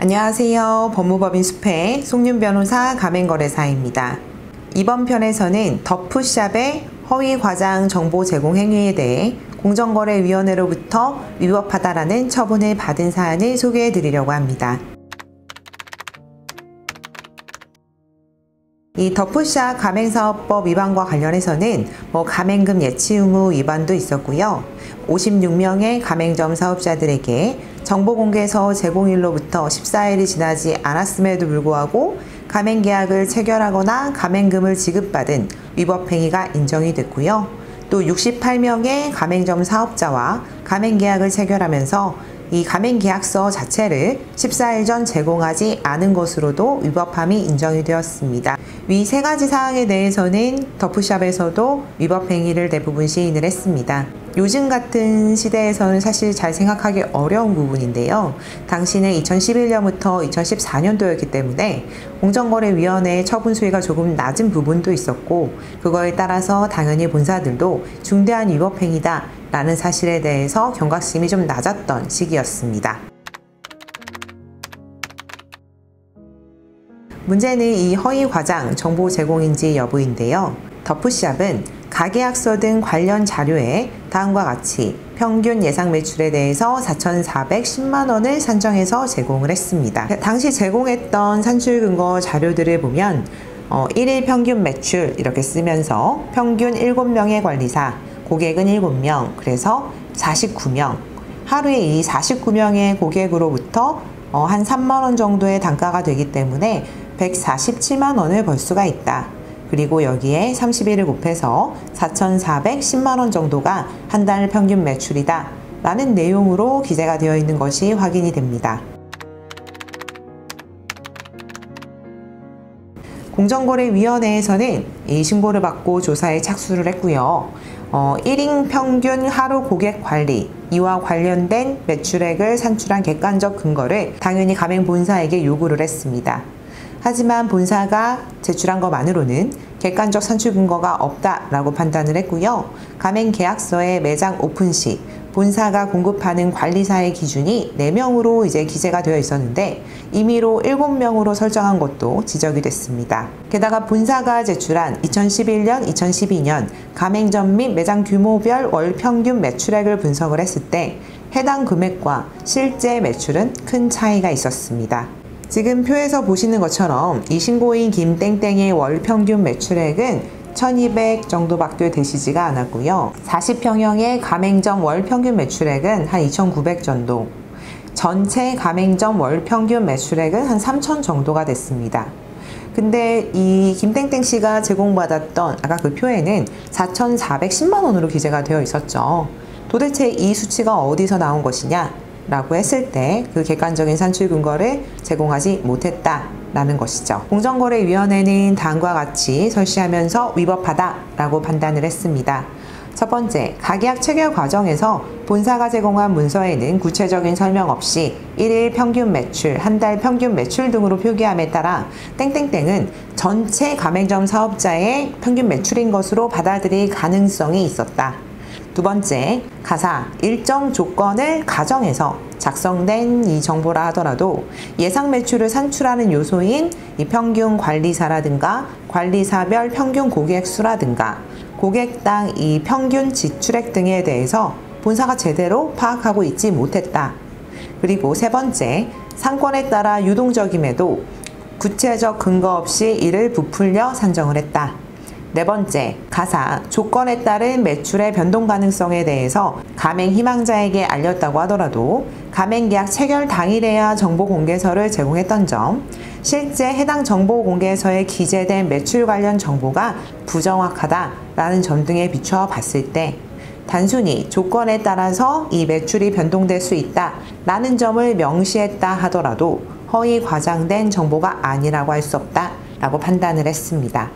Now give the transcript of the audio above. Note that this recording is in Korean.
안녕하세요. 법무법인 숲의 송윤 변호사 가맹거래사입니다. 이번 편에서는 더푸샵의 허위 과장 정보 제공 행위에 대해 공정거래위원회로부터 위법하다라는 처분을 받은 사안을 소개해 드리려고 합니다. 이 더푸샵 가맹사업법 위반과 관련해서는 가맹금 예치 의무 위반도 있었고요. 56명의 가맹점 사업자들에게 정보공개서 제공일로부터 14일이 지나지 않았음에도 불구하고 가맹계약을 체결하거나 가맹금을 지급받은 위법행위가 인정이 됐고요. 또 68명의 가맹점 사업자와 가맹계약을 체결하면서 이 가맹계약서 자체를 14일 전 제공하지 않은 것으로도 위법함이 인정이 되었습니다. 위 세 가지 사항에 대해서는 더푸샵에서도 위법행위를 대부분 시인을 했습니다. 요즘 같은 시대에서는 사실 잘 생각하기 어려운 부분인데요. 당시는 2011년부터 2014년도였기 때문에 공정거래위원회의 처분 수위가 조금 낮은 부분도 있었고, 그거에 따라서 당연히 본사들도 중대한 위법행위다 라는 사실에 대해서 경각심이 좀 낮았던 시기였습니다. 문제는 이 허위 과장 정보 제공인지 여부인데요. 더푸샵은 가계약서 등 관련 자료에 다음과 같이 평균 예상 매출에 대해서 4,410만 원을 산정해서 제공을 했습니다. 당시 제공했던 산출 근거 자료들을 보면 1일 평균 매출 이렇게 쓰면서 평균 7명의 관리사, 고객은 7명, 그래서 49명. 하루에 이 49명의 고객으로부터 한 3만 원 정도의 단가가 되기 때문에 147만 원을 벌 수가 있다. 그리고 여기에 30일을 곱해서 4,410만 원 정도가 한 달 평균 매출이다 라는 내용으로 기재가 되어 있는 것이 확인이 됩니다. 공정거래위원회에서는 이 신고를 받고 조사에 착수를 했고요. 1인 평균 하루 고객 관리, 이와 관련된 매출액을 산출한 객관적 근거를 당연히 가맹 본사에게 요구를 했습니다. 하지만 본사가 제출한 것만으로는 객관적 산출 근거가 없다라고 판단을 했고요. 가맹 계약서의 매장 오픈 시 본사가 공급하는 관리사의 기준이 4명으로 이제 기재가 되어 있었는데 임의로 7명으로 설정한 것도 지적이 됐습니다. 게다가 본사가 제출한 2011년, 2012년 가맹점 및 매장 규모별 월 평균 매출액을 분석을 했을 때 해당 금액과 실제 매출은 큰 차이가 있었습니다. 지금 표에서 보시는 것처럼 이 신고인 김땡땡의 월 평균 매출액은 1200 정도밖에 되시지가 않았고요. 40평형의 가맹점 월 평균 매출액은 한 2900 정도, 전체 가맹점 월 평균 매출액은 한 3000 정도가 됐습니다. 근데 이 김땡땡 씨가 제공받았던 아까 그 표에는 4,410만 원으로 기재가 되어 있었죠. 도대체 이 수치가 어디서 나온 것이냐 라고 했을 때 그 객관적인 산출 근거를 제공하지 못했다라는 것이죠. 공정거래위원회는 다음과 같이 설시하면서 위법하다 라고 판단을 했습니다. 첫 번째, 가계약 체결 과정에서 본사가 제공한 문서에는 구체적인 설명 없이 1일 평균 매출, 한 달 평균 매출 등으로 표기함에 따라 땡땡땡은 전체 가맹점 사업자의 평균 매출인 것으로 받아들일 가능성이 있었다. 두 번째, 가사 일정 조건을 가정해서 작성된 이 정보라 하더라도 예상 매출을 산출하는 요소인 이 평균 관리사라든가 관리사별 평균 고객 수라든가 고객당 이 평균 지출액 등에 대해서 본사가 제대로 파악하고 있지 못했다. 그리고 세 번째, 상권에 따라 유동적임에도 구체적 근거 없이 이를 부풀려 산정을 했다. 네 번째, 가사 조건에 따른 매출의 변동 가능성에 대해서 가맹 희망자에게 알렸다고 하더라도 가맹계약 체결 당일에야 정보공개서를 제공했던 점, 실제 해당 정보공개서에 기재된 매출 관련 정보가 부정확하다라는 점 등에 비추어 봤을 때 단순히 조건에 따라서 이 매출이 변동될 수 있다라는 점을 명시했다 하더라도 허위 과장된 정보가 아니라고 할 수 없다라고 판단을 했습니다.